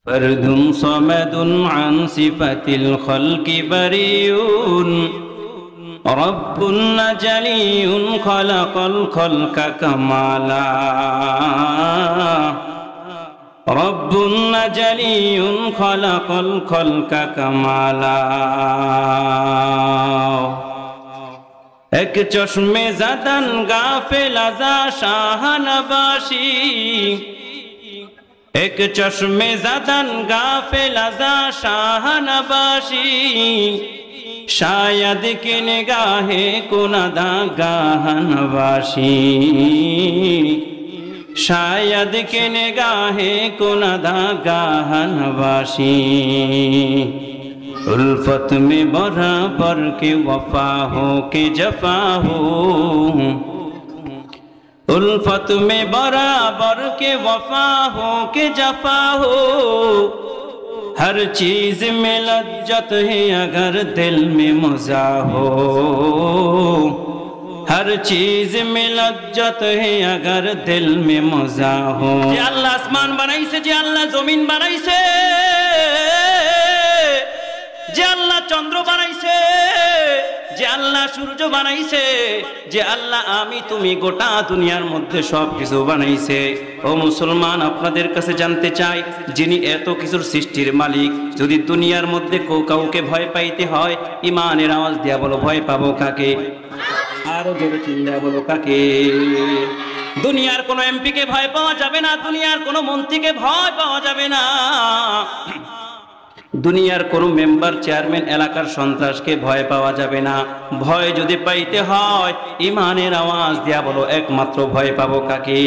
فرد صمد عن صفة الخلق بريء رب جلي خلق الخلق كمالا رب جلي خلق الخلق كمالا এক চশমে জাদান গাফেল আজা শাহনবাসী এক চশমে জাদান গাফেল আজা শাহনবাসী शायद के निगाहे कुनदा गाहनवाशी शायद के निगाहे कुनदा गाहनवाशी उल्फत में बराबर के वफा हो के जफा हो उल्फत में बराबर के वफा हो के जफा हो हर चीज में लज्जत है अगर दिल में मजा हो हर चीज में लज्जत है अगर दिल में मजा हो जे अल्लाह आसमान बनाइছে যে আল্লাহ জমিন বানাইছে যে আল্লাহ চন্দ্র বানাইছে যে আল্লাহ সূর্য বানাইছে যে আল্লাহ আমি তুমি গোটা দুনিয়ার মধ্যে সব কিছু বানাইছে ও মুসলমান আপনাদের কাছে জানতে চাই যিনি এত কিছুর সৃষ্টির মালিক যদি দুনিয়ার মধ্যে কাউকে ভয় পাইতে হয় ঈমানের আওয়াজ দিয়া বলো ভয় পাবো কাকে আরো জোরে চিল্লা বলো কাকে দুনিয়ার কোনো এমপি কে ভয় পাওয়া যাবে না দুনিয়ার কোনো মন্ত্রীকে ভয় পাওয়া যাবে না দুনিয়ার কোন মেম্বার চেয়ারম্যান এলাকার সন্ত্রাসকে ভয় পাওয়া যাবে না ভয় যদি পাইতে হয় ঈমানের আওয়াজ দিয়া বলো একমাত্র ভয় পাবো কাকে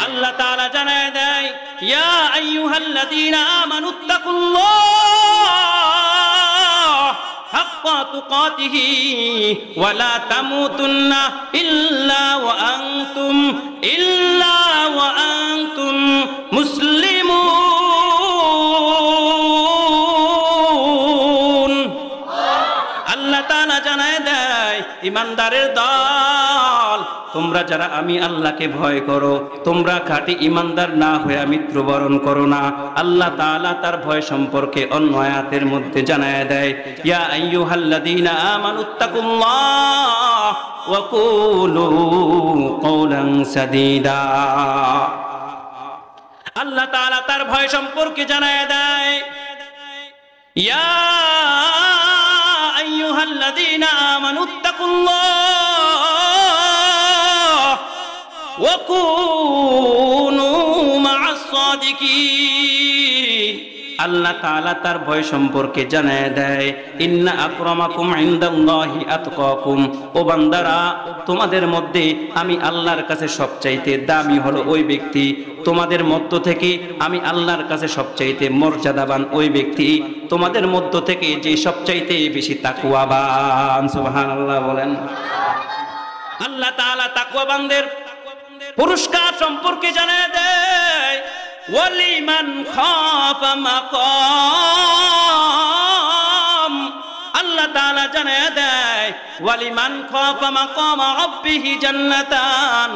আল্লাহ তাআলা জানায় দেয় ইয়া আইয়ুহাল্লাযীনা আমানুত্তাকুল্লাহ হাক্কা তুকাতিহি ওয়া লা তামুতুন্না ইল্লা ওয়া আনতুম মুসলিমুন ইমানদারের দল তোমরা যারা আমি আল্লাহকে ভয় করো তোমরা খাঁটি ইমানদার না হয়ে মৃত্যুবরণ করো না আল্লাহ তাআলা তার ভয় সম্পর্কে অন্য আয়াতের মধ্যে জানায় দেয় ইয়া আইয়ুহাল্লাযীনা আমানুত্তাকুল্লাহ ওয়া কুলু কওলান সাদীদা আল্লাহ তাআলা তার ভয় সম্পর্কে জানায় দেয় ইয়া আইয়ুহাল্লাযীনা আমানুত্তাকুল্লাহ ওয়া কুনু মা'আস সাদিকিন আল্লাহ তাআলা তার ভয় সম্পর্কে জানায় দেয় ইন্না আকরামাকুম ইনদাল্লাহি আতকাকুম ও বান্দারা তোমাদের মধ্যে আমি আল্লাহর কাছে সবচাইতে দামি হলো ওই ব্যক্তি তোমাদের মধ্য থেকে আমি আল্লাহর কাছে সবচাইতে মর্যাদাবান ওই ব্যক্তি তোমাদের মধ্য থেকে যে সবচাইতে বেশি তাকওয়াবান সুবহানাল্লাহ বলেন আল্লাহ তাআলা তাকওয়াবানদের পুরস্কার সম্পর্কে জানায় দেয় ওয়ালিমান খাফা মাকাম আল্লাহ তাআলা জানায় দেয় ওয়ালিমান খাফা মাকাম রাব্বিহি জান্নাতান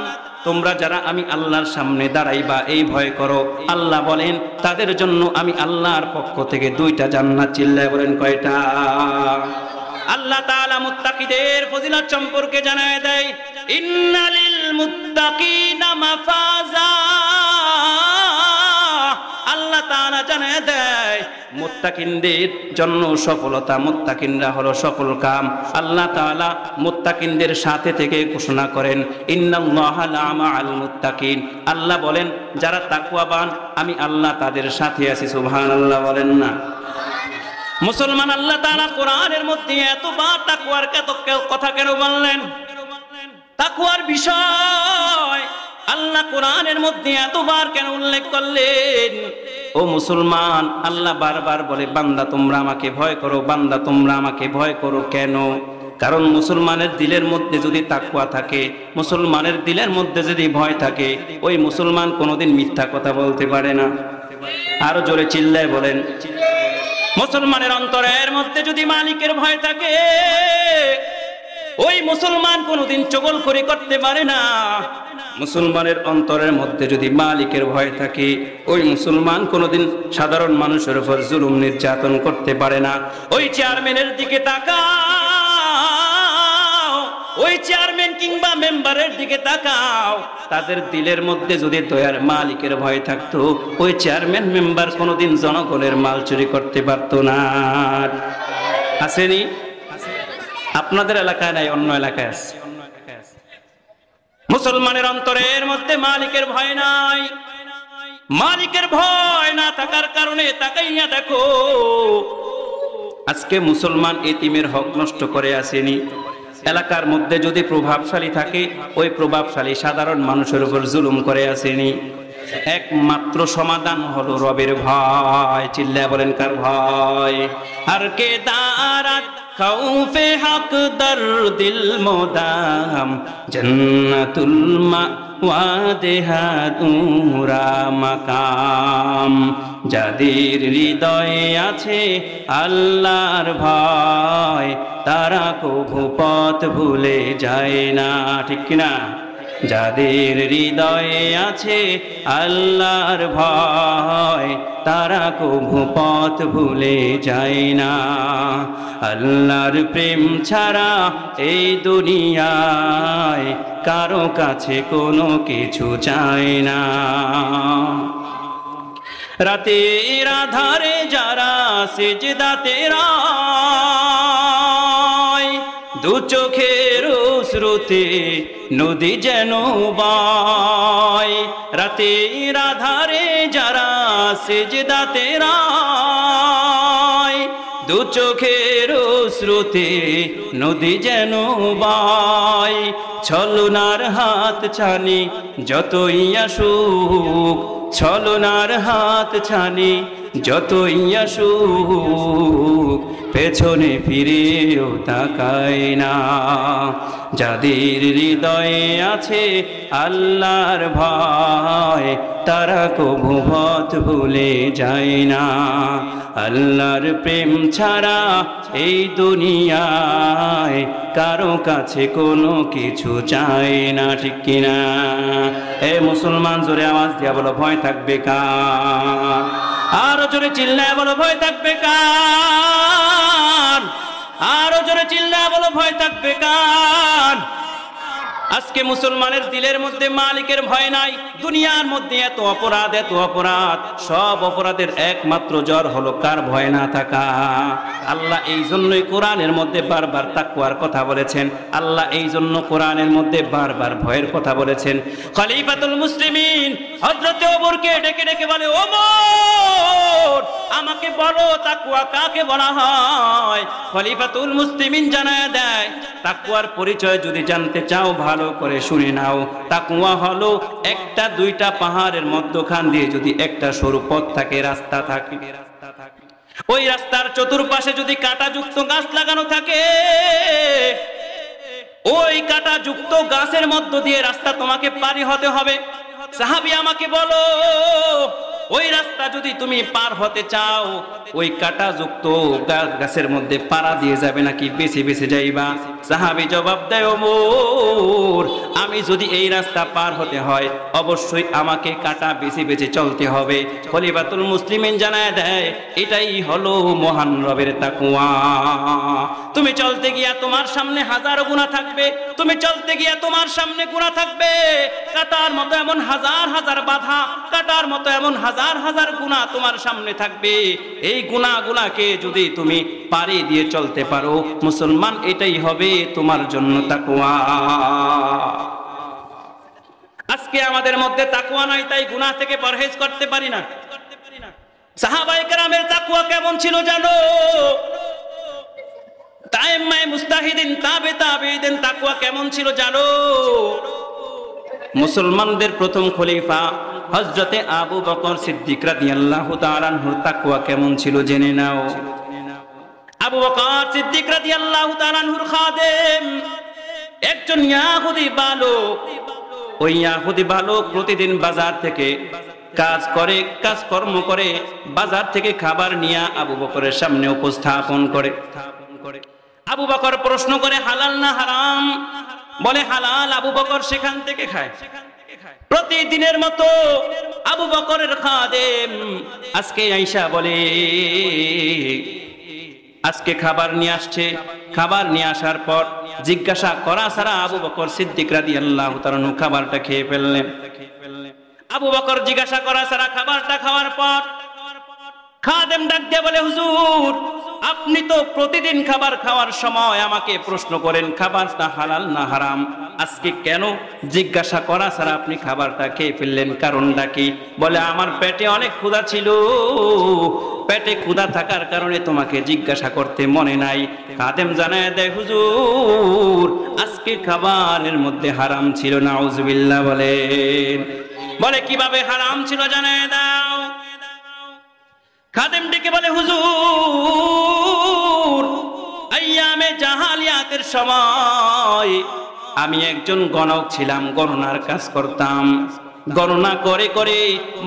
তোমরা যারা আমি আল্লাহর সামনে দাঁড়াইবা এই ভয় করো আল্লাহ বলেন তাদের জন্য আমি আল্লাহর পক্ষ থেকে দুইটা জান্নাত চিল্লায় বলেন কয়টা আল্লাহ তাআলা মুত্তাকিদের ফজিলত সম্পর্কে জানায় দেয় ইন্নালিল মুত্তাকিনা মাফাজা আল্লাহ তাআলা জানায় দেয় মুত্তাকিনদের জন্য সফলতা মুত্তাকিনরা হলো সফল কাম আল্লাহ তাআলা মুত্তাকিনদের সাথে থেকে ঘোষণা করেন ইন্নাল্লাহা লা'মা'আল মুত্তাকিন আল্লাহ বলেন যারা তাকওয়াবান আমি আল্লাহ তাদের সাথে আছি সুবহানাল্লাহ বলেন না মুসলমান আল্লাহ তাআলা কোরআনের মধ্যে এতবার তাকওয়ার কথা কেন বললেন তাকওয়ার বিষয় আল্লাহ কোরআনের মধ্যে এতবার কেন উল্লেখ করলেন ও মুসলমান আল্লাহ বারবার বলে বান্দা তোমরা আমাকে ভয় করো বান্দা তোমরা আমাকে ভয় করো কেন কারণ মুসলমানের দিলের মধ্যে যদি তাকওয়া থাকে মুসলমানের দিলের মধ্যে যদি ভয় থাকে ওই মুসলমান কোনোদিন মিথ্যা কথা বলতে পারে না আরো জোরে চিল্লায় বলেন মুসলমানের অন্তরের মধ্যে যদি মালিকের ভয় থাকে ওই মুসলমান কোনোদিন চগলখড়ি করতে পারে না। মুসলমানের অন্তরের মধ্যে যদি মালিকের ভয় থাকে, ওই মুসলমান কোনোদিন সাধারণ মানুষের উপর জুলুম নির্যাতন করতে পারে না। ওই চেয়ারম্যানের দিকে তাকাও, ওই চেয়ারম্যান কিংবা মেম্বারের দিকে তাকাও, তাদের দিলের মধ্যে যদি দয়ার মালিকের ভয় থাকতো, ওই চেয়ারম্যান মেম্বার কোনোদিন জনগণের মাল চুরি করতে পারতো না। আসেনি? আপনাদের এলাকায় নাই, অন্য এলাকায় আছে। মুসলমানের অন্তরের মধ্যে মালিকের ভয় নাই। মালিকের ভয় না থাকার কারণে তাকাইয়া দেখো, আজকে মুসলমান এতিমের হক নষ্ট করে আসেনি। এলাকার মধ্যে যদি প্রভাবশালী থাকে, ওই প্রভাবশালী সাধারণ মানুষের উপর জুলুম করে আসেনি। একমাত্র সমাধান হলো রবের ভয়। চিল্লায়া বলেন, কার ভয়? আর কে দারাত খাউফে হক দর দিল মোদাম জন্নাতুল মাওয়াদেহাতুরা মাকাম। যাদের হৃদয়ে আছে আল্লাহর ভয়, তারা কভু পথ ভুলে যায় না। ঠিক কিনা? যাদের হৃদয়ে আছে আল্লাহর ভয়, তারা কভু পথ ভুলে যায় না। আল্লাহর প্রেম ছাড়া এই দুনিয়ায় কারো কাছে কোনো কিছু চায় না। রাতের আধারে যারা সিজদাতে রয়, দু চোখের অশ্রুতে নদী যেন বয়। রাতের আধারে যারা সিজদাতে রয়, দু চোখের অশ্রুতে নদী যেন বয়। ছলনার হাত ছানি যতই আসুক, ছলনার হাত ছানি যতই আসুক, পেছনে ফিরেও তাকায় না। যাদের হৃদয়ে আছে আল্লাহর ভয়, তারা কভু পথ ভুলে যায় না। আল্লাহর প্রেম ছাড়া এই দুনিয়ায় কারো কাছে কোনো কিছু চায় না। ঠিক কিনা? এ মুসলমান, জোরে আওয়াজ দিয়া বলো, ভয় থাকবে কার? আরো জোরে চিল্লায় বলো, ভয় থাকবে কার? আরো জোরে চিল্লায় বলো, ভয় থাকবে কার? আজকে মুসলমানের দিলের মধ্যে মালিকের ভয় নাই। দুনিয়ার মধ্যে এত অপরাধ, এত অপরাধ, সব অপরাধের একমাত্র জ্বর হলো কার? ভয় না থাকা। আল্লাহ এই জন্যই কোরআনের মধ্যে বারবার তাকওয়ার কথা বলেছেন। আল্লাহ এই জন্য কোরআনের মধ্যে বারবার ভয়ের কথা বলেছেন। খলিফাতুল মুসলিমিন হযরত ওমরকে ডেকে ডেকে বলে, ওমর আমাকে বলো তাকওয়া কাকে বলা হয়? খলিফাতুল মুসলিমিন জানায় দেয়, তাকওয়ার পরিচয় যদি জানতে চাও ভালো করে শুনে নাও। তাকওয়া হলো একটা দুইটা পাহাড়ের মধ্যখান দিয়ে যদি একটা সরু পথ থাকে, রাস্তা থাকে, ওই রাস্তার চতুর্পাশে যদি কাঁটাযুক্ত গাছ লাগানো থাকে, ওই কাঁটাযুক্ত গাছের মধ্য দিয়ে রাস্তা তোমাকে পারি হতে হবে। সাহাবী আমাকে বলো, ওই রাস্তা যদি তুমি পার হতে চাও, ওই কাঁটাযুক্ত গাছের মধ্যে পাড়া দিয়ে যাবে নাকি বেছে বেছে যাইবা? সাহাবী জবাব দেয়, ওমর আমি যদি এই রাস্তা পার হতে হয়, অবশ্যই আমাকে কাঁটা বেছে বেছে চলতে হবে। খলিফাতুল মুসলিমিন জানায় দেয়, এটাই হলো মহান রবের তাকওয়া। তুমি চলতে গিয়া তোমার সামনে হাজারো গুনাহ থাকবে, তুমি চলতে গিয়া তোমার সামনে গুনাহ থাকবে, কাঁটার মতো এমন হাজার হাজার বাধা, কাঁটার মতো এমন হাজার হাজার গুনাহ তোমার সামনে থাকবে। এই গুনাহগুলোকে যদি তুমি পারি দিয়ে চলতে পারো, মুসলমান, এটাই হবে তোমার জন্য তাকওয়া। আজকে আমাদের মধ্যে তাকওয়া নাই, তাই গুনাহ থেকে পরহেজ করতে পারি না। সাহাবায়ে কেরামের তাকওয়া কেমন ছিল জানো? তাইম্মায়ে মুস্তাহিদিন, তাবেঈদের তাকওয়া কেমন ছিল জানো? মুসলমানদের প্রথম খলিফা হযরতে আবু বকর সিদ্দিক রাদিয়াল্লাহু তাআলা আনহুর তাকওয়া কেমন ছিল জেনে নাও। আবু বকর সিদ্দিক রাদিয়াল্লাহু তাআলা আনহুর খাদেম একজন ইহুদি বালক। ওই ইহুদি বালক প্রতিদিন বাজার থেকে কাজকর্ম করে বাজার থেকে খাবার নিয়ে আবু বকরের সামনে উপস্থাপন করে। আবু বকর প্রশ্ন করে হালাল না হারাম? বলে হালাল। আবু বকর সেখান থেকে খায়। প্রতিদিনের মতো আবু বকরের খাদেম আজকে আয়েশা বলে আজকে খাবার নিয়ে আসছে। খাবার নিয়ে আসার পর জিজ্ঞাসা করা ছাড়া আবু বকর সিদ্দিক রাদিয়াল্লাহু তাআলা খাবারটা খেয়ে ফেললেন। আবু বকর জিজ্ঞাসা করা ছাড়া খাবারটা খাওয়ার পর খাদেম ডাক দিয়ে বলে হুজুর, আপনি তো প্রতিদিন খাবার খাওয়ার সময় আমাকে প্রশ্ন করেন খাবারটা হালাল না হারাম, আজকে কেন জিজ্ঞাসা করা ছাড়া আপনি খাবারটা খেয়ে ফেললেন? কারণটা কি? বলে আমার পেটে অনেক ক্ষুধা ছিল, পেটে ক্ষুধা থাকার কারণে তোমাকে জিজ্ঞাসা করতে মনে নাই। খাদেম জানায় দেয় হুজুর আজকে খাবারের মধ্যে হারাম ছিল। নাউজুবিল্লাহ বলেন। বলে কিভাবে হারাম ছিল জানায় দাও। খাদেম ডেকে বলে হুজুর আইয়ামে জাহালিয়াতের সময় আমি একজন গণক ছিলাম, গণনার কাজ করতাম। গণনা করে করে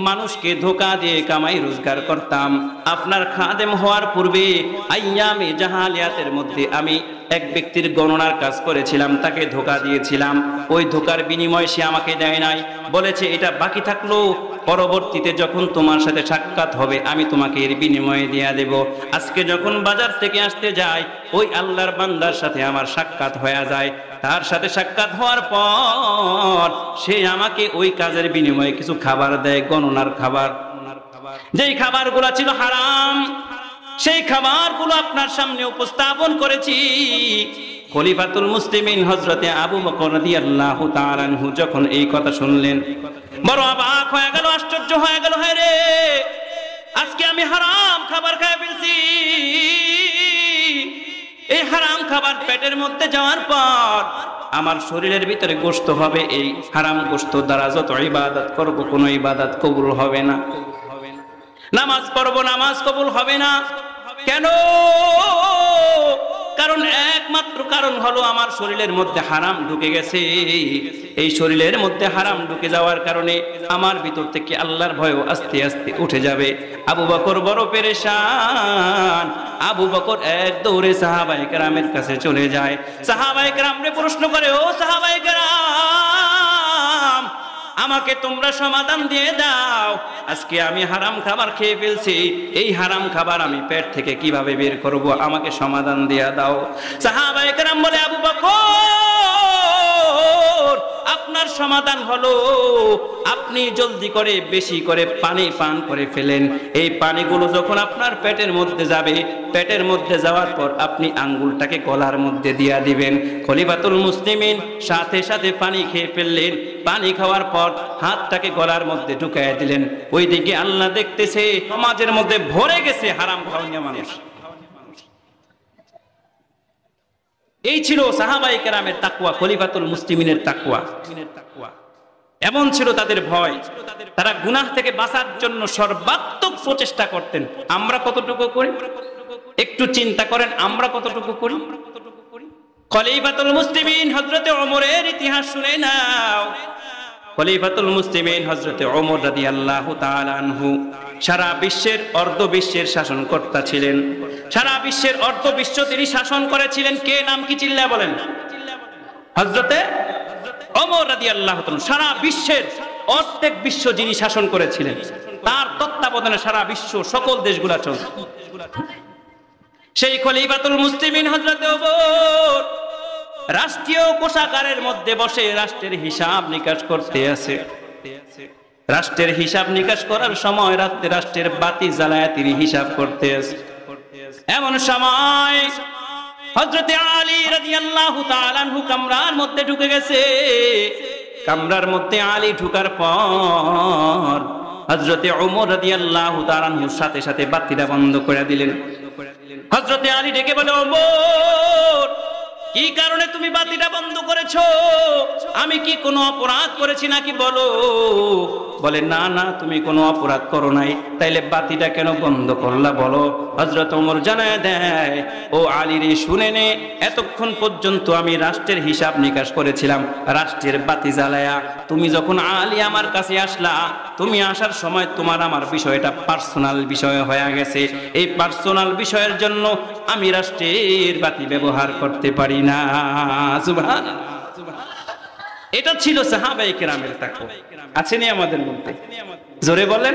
মানুষকে ধোঁকা দিয়ে কামাই রোজগার করতাম। আপনার খাদেম হওয়ার পূর্বে আইয়ামে জাহালিয়াতের মধ্যে আমি এক ব্যক্তির গণনার কাজ করেছিলাম, তাকে ধোঁকা দিয়েছিলাম। ওই ধোঁকার বিনিময়ে সে আমাকে দেয় নাই, বলেছে এটা বাকি থাকলো, পরবর্তীতে যখন তোমার সাথে সাক্ষাৎ হবে আমি তোমাকে এর বিনিময়ে দিয়ে দেব। আজকে যখন বাজার থেকে আসতে যাই ওই আল্লাহর বান্দার সাথে আমার সাক্ষাৎ হয়ে যায়। তার সাথে সাক্ষাৎ হওয়ার পর সে আমাকে ওই কাজের বিনিময়ে কিছু খাবার দেয়, গণনার খাবার। যেই খাবারগুলো ছিল হারাম সেই খাবারগুলো আপনার সামনে উপস্থাপন করেছি। খলিফাতুল মুসলিমিন হযরতে আবু বকর রাদিয়াল্লাহু তাআলা আনহু যখন এই কথা শুনলেন বড় অবাক হয়ে গেল, আশ্চর্য হয়ে গেল। হ্যাঁ রে, আজকে আমি হারাম খাবার খেয়ে ফেলছি। এই হারাম খাবার পেটের মধ্যে যাওয়ার পর আমার শরীরের ভিতরে গোশত হবে, এই হারাম গোশত দ্বারা যত ইবাদত করব কোনো ইবাদত কবুল হবে না। নামাজ পড়ব, নামাজ কবুল হবে না। কেন? কারণ একমাত্র কারণ হলো আমার শরীরের মধ্যে হারাম ঢুকে গেছে। এই শরীরের মধ্যে হারাম ঢুকে যাওয়ার কারণে আমার ভিতর থেকে আল্লাহর ভয়ও আস্তে আস্তে উঠে যাবে। আবু বকর বড় পেরেশান। আবু বকর এক দৌড়ে সাহাবায়ে কেরামের কাছে চলে যায়। সাহাবায়ে কেরামরে প্রশ্ন করে, ও সাহাবায়ে কেরাম আমাকে তোমরা সমাধান দিয়ে দাও, আজকে আমি হারাম খাবার খেয়ে ফেলছি, এই হারাম খাবার আমি পেট থেকে কিভাবে বের করব, আমাকে সমাধান দিয়ে দাও। সাহাবায়ে কেরাম বলে, আবু বকর আপনার সমাধান হলো আপনি জলদি করে বেশি করে পানি পান করে ফেলেন। এই পানিগুলো যখন আপনার পেটের মধ্যে যাবে, পেটের মধ্যে যাওয়ার পর আপনি আঙ্গুলটাকে গলার মধ্যে দিয়া দিবেন। খলিফাতুল মুসলিমিন সাথে সাথে পানি খেয়ে ফেললেন। পানি খাওয়ার পর হাতটাকে গলার মধ্যে ঢুকাইয়া দিলেন। ওইদিকে আল্লাহ দেখতেছে সমাজের মধ্যে ভরে গেছে হারাম খাওয়া মানুষ। এই ছিল সাহাবায়ে কেরামের তাকওয়া, খলিফাতুল মুসলিমিনের তাকওয়া। এমন ছিল তাদের ভয়, তারা গুনাহ থেকে বাঁচার জন্য সর্বাত্মক প্রচেষ্টা করতেন। আমরা কতটুকু করি একটু চিন্তা করেন, আমরা কতটুকু করি? খলিফাতুল মুসলিমিন হযরতে ওমরের ইতিহাস শুনে নাও। খলিফাতুল মুসলিমিন হযরতে ওমর রাদিয়াল্লাহু তাআলা আনহু সারা বিশ্বের অর্ধবিশ্বের শাসনকর্তা ছিলেন। সারা বিশ্বের অর্ধবিশ্ব তিনি শাসন করেছিলেন। কে নাম কি চিল্লায় বলেন? হযরতে ওমর রাদিয়াল্লাহু তাআলা। সারা বিশ্বের অর্ধেক বিশ্ব যিনি শাসন করেছিলেন, তার তত্ত্বাবধানে সারা বিশ্ব সকল দেশগুলা চলত। সেই খলিফাতুল মুসলিমিন হযরতে ওমর রাষ্ট্রীয় কোষাগারের মধ্যে বসে রাষ্ট্রের হিসাব নিকাশ করতে আছে। রাষ্ট্রের হিসাব নিকাশ করার সময় রাতে রাষ্ট্রের বাতি জ্বালায় তিনি হিসাব করতে আছে। এমন সময় হযরতে আলী রাদিয়াল্লাহু তাআলা আনহু কামরার মধ্যে ঢুকে গেছে। কামরার মধ্যে আলী ঢুকার পর হযরতে ওমর রাদিয়াল্লাহু তাআলা আনহুর সাথে সাথে বাতিটা বন্ধ করে দিলেন। হযরতে আলী ডেকে বলে, ওমর কি কারণে তুমি বাতিটা বন্ধ করেছো? আমি কি কোনো অপরাধ করেছি নাকি বলো? বলে না না, তুমি কোনো অপরাধ করো নাই, তাইলে বাতিটা কেন বন্ধ করলা বলো? হযরত ওমর জানায় দেয়, ও আলী রে, শুনে নে, এতক্ষণ পর্যন্ত আমি রাষ্ট্রের হিসাব নিকাশ করেছিলাম, রাষ্ট্রের বাতি জ্বালায়া। তুমি যখন আলী আমার কাছে আসলা, তুমি আসার সময় তোমার আমার বিষয়টা পার্সোনাল বিষয় হয়ে গেছে। এই পার্সোনাল বিষয়ের জন্য আমি রাষ্ট্রের বাতি ব্যবহার করতে পারি না। সুবহানাল্লাহ। এটা ছিল সাহাবায়ে কেরামের তাকওয়া। আছেনি আমাদের মধ্যে? জোরে বলেন।